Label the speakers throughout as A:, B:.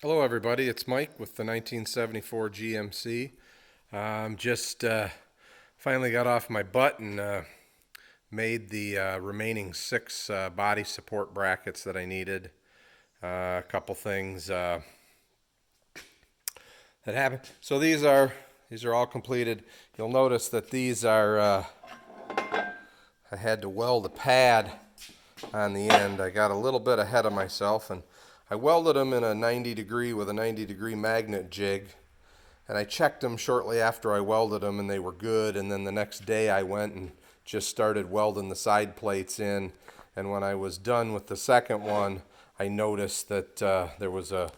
A: Hello everybody, it's Mike with the 1974 GMC. Just finally got off my butt and made the remaining 6 body support brackets that I needed. A couple things that happened. So these are all completed. You'll notice that these are I had to weld a pad on the end. I got a little bit ahead of myself and I welded them in a 90 degree with a 90 degree magnet jig, and I checked them shortly after I welded them and they were good, and then the next day I went and just started welding the side plates in, and when I was done with the second one I noticed that there was a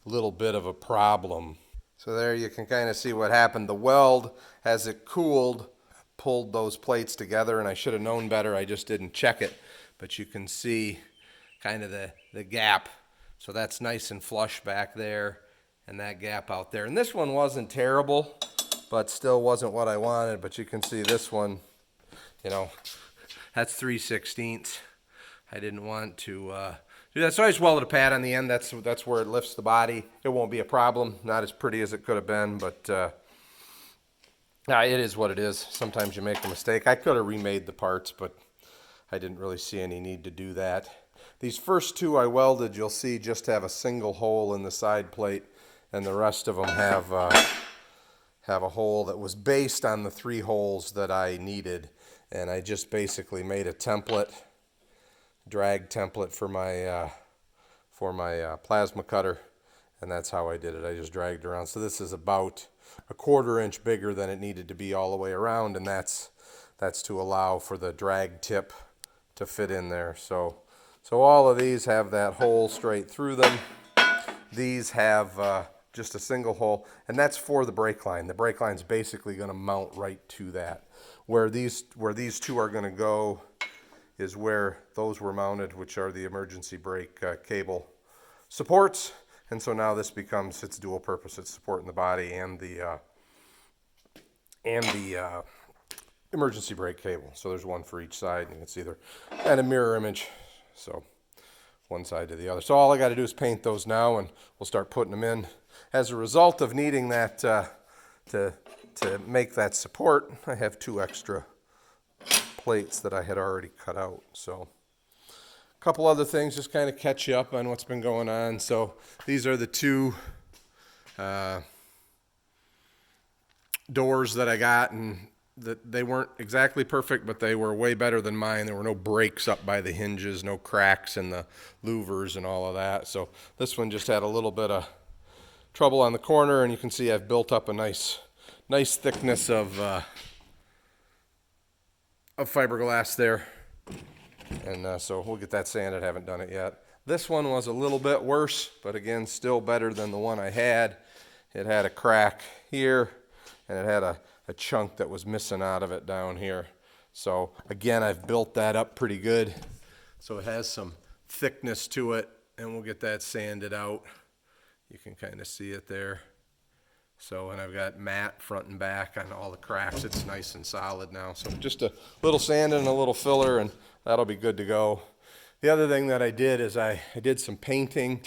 A: little bit of a problem. So there you can kind of see what happened. The weld, as it cooled, pulled those plates together, and I should have known better. I just didn't check it, but you can see kind of the gap. So that's nice and flush back there, and that gap out there. And this one wasn't terrible, but still wasn't what I wanted. But you can see this one, you know, that's 3/16. I didn't want to do that. So I just welded a pad on the end. That's where it lifts the body. It won't be a problem. Not as pretty as it could have been, but it is what it is. Sometimes you make a mistake. I could have remade the parts, but I didn't really see any need to do that. These first 2 I welded, you'll see, just have a single hole in the side plate, and the rest of them have a hole that was based on the 3 holes that I needed. And I just basically made a template, drag template for my plasma cutter, and that's how I did it. I just dragged around. So this is about a 1/4 inch bigger than it needed to be all the way around, and that's to allow for the drag tip to fit in there. So all of these have that hole straight through them. These have just a single hole, and that's for the brake line. The brake line's basically going to mount right to that. Where these 2 are going to go is where those were mounted, which are the emergency brake cable supports. And so now this becomes its dual purpose. It's supporting the body and the emergency brake cable. So there's one for each side, and it's either and a mirror image. So one side to the other. So all I got to do is paint those now, and we'll start putting them in. As a result of needing that to make that support, I have 2 extra plates that I had already cut out. So a couple other things, just kind of catch you up on what's been going on. So these are the 2 doors that I got, and they weren't exactly perfect, but they were way better than mine. There were no breaks up by the hinges, no cracks in the louvers and all of that. So this one just had a little bit of trouble on the corner, and you can see I've built up a nice thickness of fiberglass there. And so we'll get that sanded. Haven't done it yet. This one was a little bit worse, but again, still better than the one I had. It had a crack here, and it had a chunk that was missing out of it down here. So again, I've built that up pretty good. So it has some thickness to it, and we'll get that sanded out. You can kind of see it there. So, and I've got matte front and back on all the cracks. It's nice and solid now. So just a little sanding and a little filler, and that'll be good to go. The other thing that I did is I did some painting,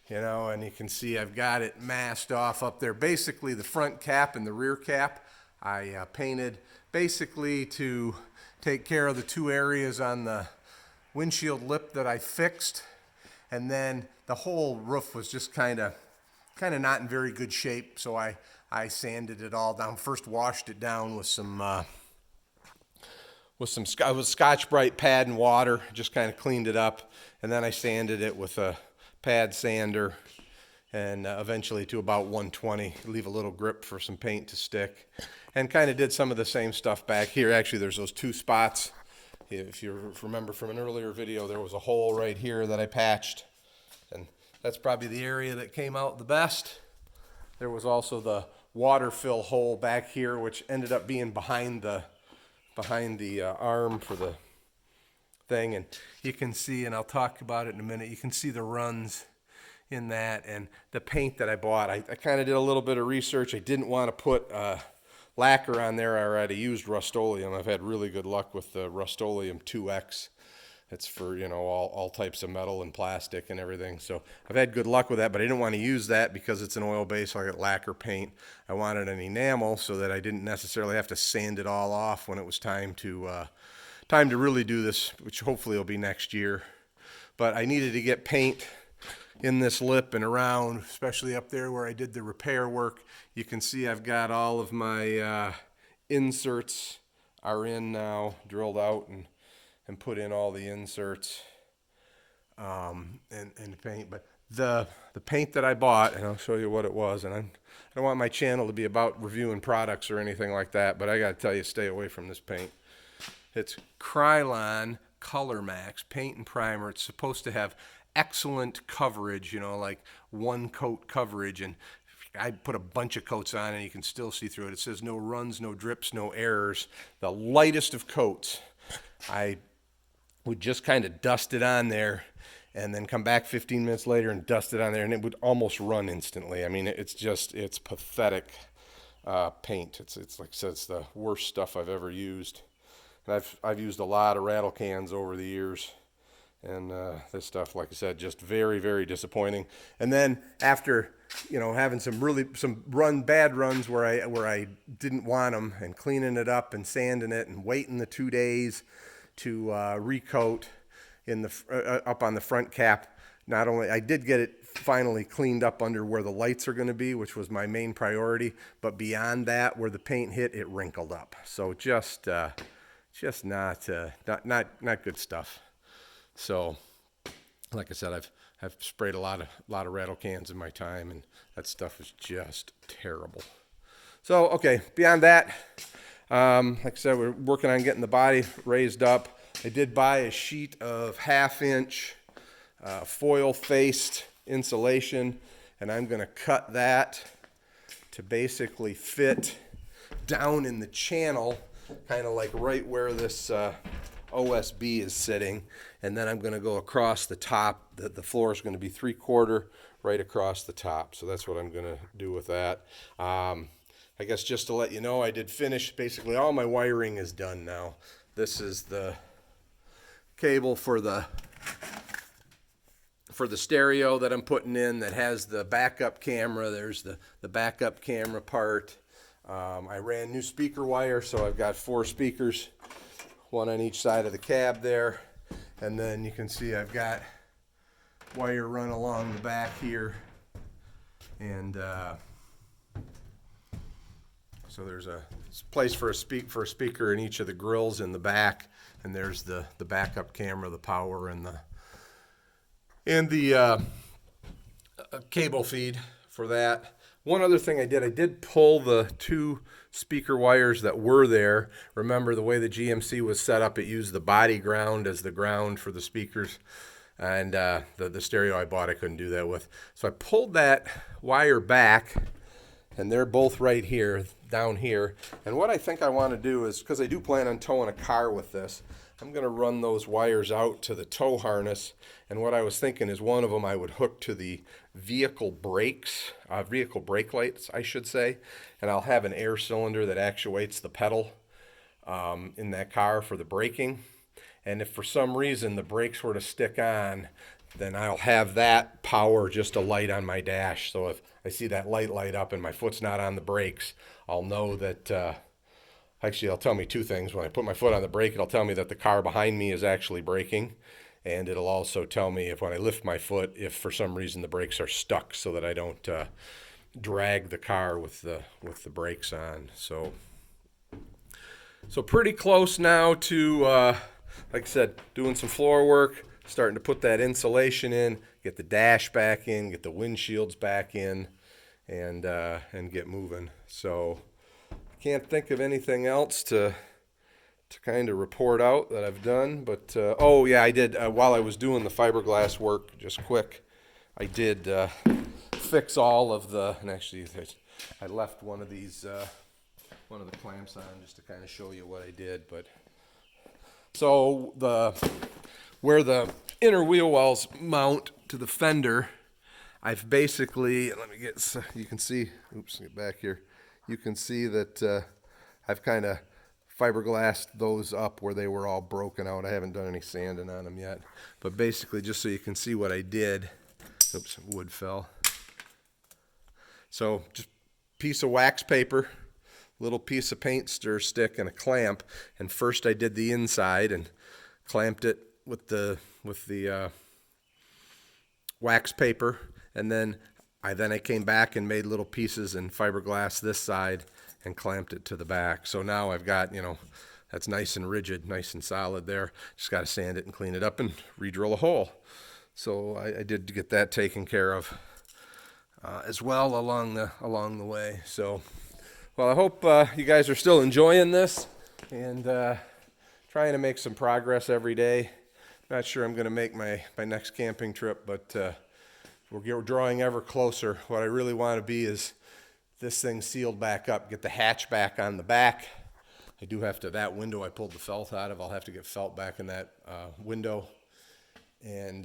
A: you know, and you can see I've got it masked off up there. Basically the front cap and the rear cap I painted basically to take care of the 2 areas on the windshield lip that I fixed, and then the whole roof was just kind of not in very good shape. So I sanded it all down. First washed it down with some Scotch-Brite pad and water, just kind of cleaned it up, and then I sanded it with a pad sander, and eventually to about 120, leave a little grip for some paint to stick, and kind of did some of the same stuff back here. Actually, there's those 2 spots. If you remember from an earlier video, there was a hole right here that I patched, and that's probably the area that came out the best. There was also the water fill hole back here, which ended up being behind the arm for the thing, and you can see, and I'll talk about it in a minute, you can see the runs in that, and the paint that I bought. I kind of did a little bit of research. I didn't want to put lacquer on there. I already used Rust-Oleum. I've had really good luck with the Rust-Oleum 2X It's for, you know, all types of metal and plastic and everything. So I've had good luck with that, but I didn't want to use that because it's an oil base, so I got lacquer paint. I wanted an enamel so that I didn't necessarily have to sand it all off when it was time to really do this, which hopefully will be next year. But I needed to get paint in this lip and around, especially up there where I did the repair work. You can see I've got all of my inserts are in now, drilled out and put in all the inserts and paint. But the paint that I bought, and I'll show you what it was, and I don't want my channel to be about reviewing products or anything like that, but I got to tell you, stay away from this paint. It's Krylon Color Max paint and primer. It's supposed to have excellent coverage, you know, like one coat coverage, and I put a bunch of coats on and you can still see through it. It says no runs, no drips, no errors. The lightest of coats. I would just kind of dust it on there and then come back 15 minutes later and dust it on there, and it would almost run instantly. I mean, it's pathetic paint. It's like I said, it's the worst stuff I've ever used. And I've used a lot of rattle cans over the years. And this stuff, like I said, just very, very disappointing. And then after, you know, having some bad runs where I didn't want them, and cleaning it up and sanding it and waiting the 2 days to recoat in the up on the front cap. Not only I did get it finally cleaned up under where the lights are going to be, which was my main priority, but beyond that, where the paint hit, it wrinkled up. So just not good stuff. So, like I said, I've sprayed a lot of rattle cans in my time, and that stuff is just terrible. So, okay, beyond that, like I said, we're working on getting the body raised up. I did buy a sheet of 1/2-inch foil-faced insulation, and I'm going to cut that to basically fit down in the channel, kind of like right where this OSB is sitting, and then I'm going to go across the top. The floor is going to be 3/4 right across the top, so that's what I'm going to do with that. I guess just to let you know, I did finish basically all my wiring is done now. This is the cable for the stereo that I'm putting in that has the backup camera. There's the backup camera part. I ran new speaker wire, so I've got 4 speakers, one on each side of the cab there. And then you can see I've got wire run along the back here. And so there's a place for a speaker in each of the grills in the back. And there's the backup camera, the power, and the cable feed for that. One other thing I did pull the 2 speaker wires that were there. Remember, the way the GMC was set up, it used the body ground as the ground for the speakers. And the stereo I bought, I couldn't do that with. So I pulled that wire back, and they're both right here, down here. And what I think I want to do is, because I do plan on towing a car with this, I'm going to run those wires out to the tow harness. And what I was thinking is one of them I would hook to the vehicle brakes, vehicle brake lights, I should say. And I'll have an air cylinder that actuates the pedal in that car for the braking. And if for some reason the brakes were to stick on, then I'll have that power just a light on my dash. So if I see that light up and my foot's not on the brakes, I'll know that... Actually, it'll tell me 2 things. When I put my foot on the brake, it'll tell me that the car behind me is actually braking. And it'll also tell me if when I lift my foot, if for some reason the brakes are stuck, so that I don't drag the car with the brakes on. So pretty close now to, like I said, doing some floor work, starting to put that insulation in, get the dash back in, get the windshields back in, and get moving. So can't think of anything else to kind of report out that I've done, but oh yeah, I did while I was doing the fiberglass work, just quick, I did fix all of the, and actually I left one of these one of the clamps on just to kind of show you what I did. But so where the inner wheel wells mount to the fender, I've basically, let me get, you can see, oops, get back here. You can see that I've kind of fiberglassed those up where they were all broken out. I haven't done any sanding on them yet. But basically, just so you can see what I did. Oops, wood fell. So just piece of wax paper, little piece of paint stir stick, and a clamp. And first I did the inside and clamped it with the wax paper, and then I came back and made little pieces in fiberglass this side and clamped it to the back. So now I've got, that's nice and rigid, nice and solid there. Just got to sand it and clean it up and re-drill a hole. So I did get that taken care of as well along the way. So, well, I hope you guys are still enjoying this and trying to make some progress every day. Not sure I'm going to make my next camping trip, but we're drawing ever closer. What I really want to be is this thing sealed back up, get the hatch back on the back. I do have to, that window I pulled the felt out of, I'll have to get felt back in that window and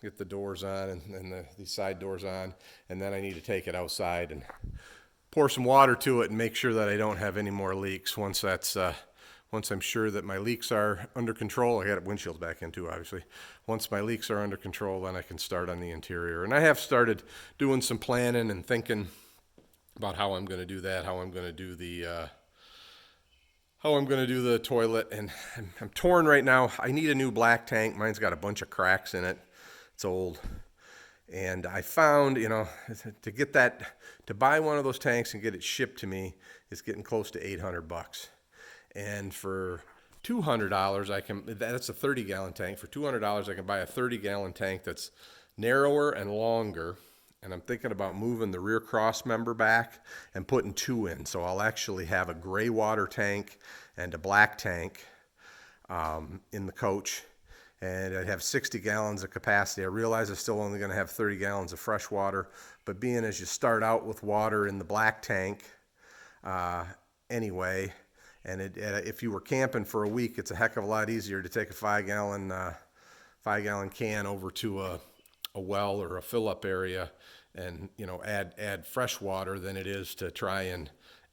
A: get the doors on and these side doors on. And then I need to take it outside and pour some water to it and make sure that I don't have any more leaks. Once I'm sure that my leaks are under control, I got windshields back in too, obviously. Once my leaks are under control, then I can start on the interior. And I have started doing some planning and thinking about how I'm going to do that, how I'm going to do the toilet. And I'm torn right now. I need a new black tank. Mine's got a bunch of cracks in it. It's old. And I found, to buy one of those tanks and get it shipped to me is getting close to $800. And for $200, that's a 30-gallon tank. For $200, I can buy a 30-gallon tank that's narrower and longer. And I'm thinking about moving the rear cross member back and putting 2 in. So I'll actually have a gray water tank and a black tank in the coach. And I'd have 60 gallons of capacity. I realize I'm still only going to have 30 gallons of fresh water. But being as you start out with water in the black tank anyway, and if you were camping for a week, it's a heck of a lot easier to take a 5-gallon can over to a well or a fill-up area and add fresh water than it is to try and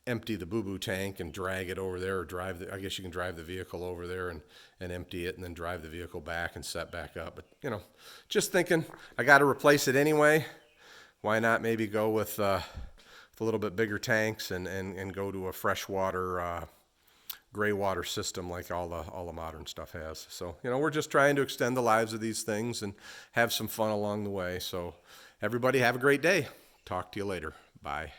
A: empty the boo-boo tank and drag it over there, or I guess you can drive the vehicle over there and empty it and then drive the vehicle back and set back up. But just thinking, I got to replace it anyway. Why not maybe go with a little bit bigger tanks and go to a freshwater gray water system like all the modern stuff has. So, we're just trying to extend the lives of these things and have some fun along the way. So everybody have a great day. Talk to you later. Bye.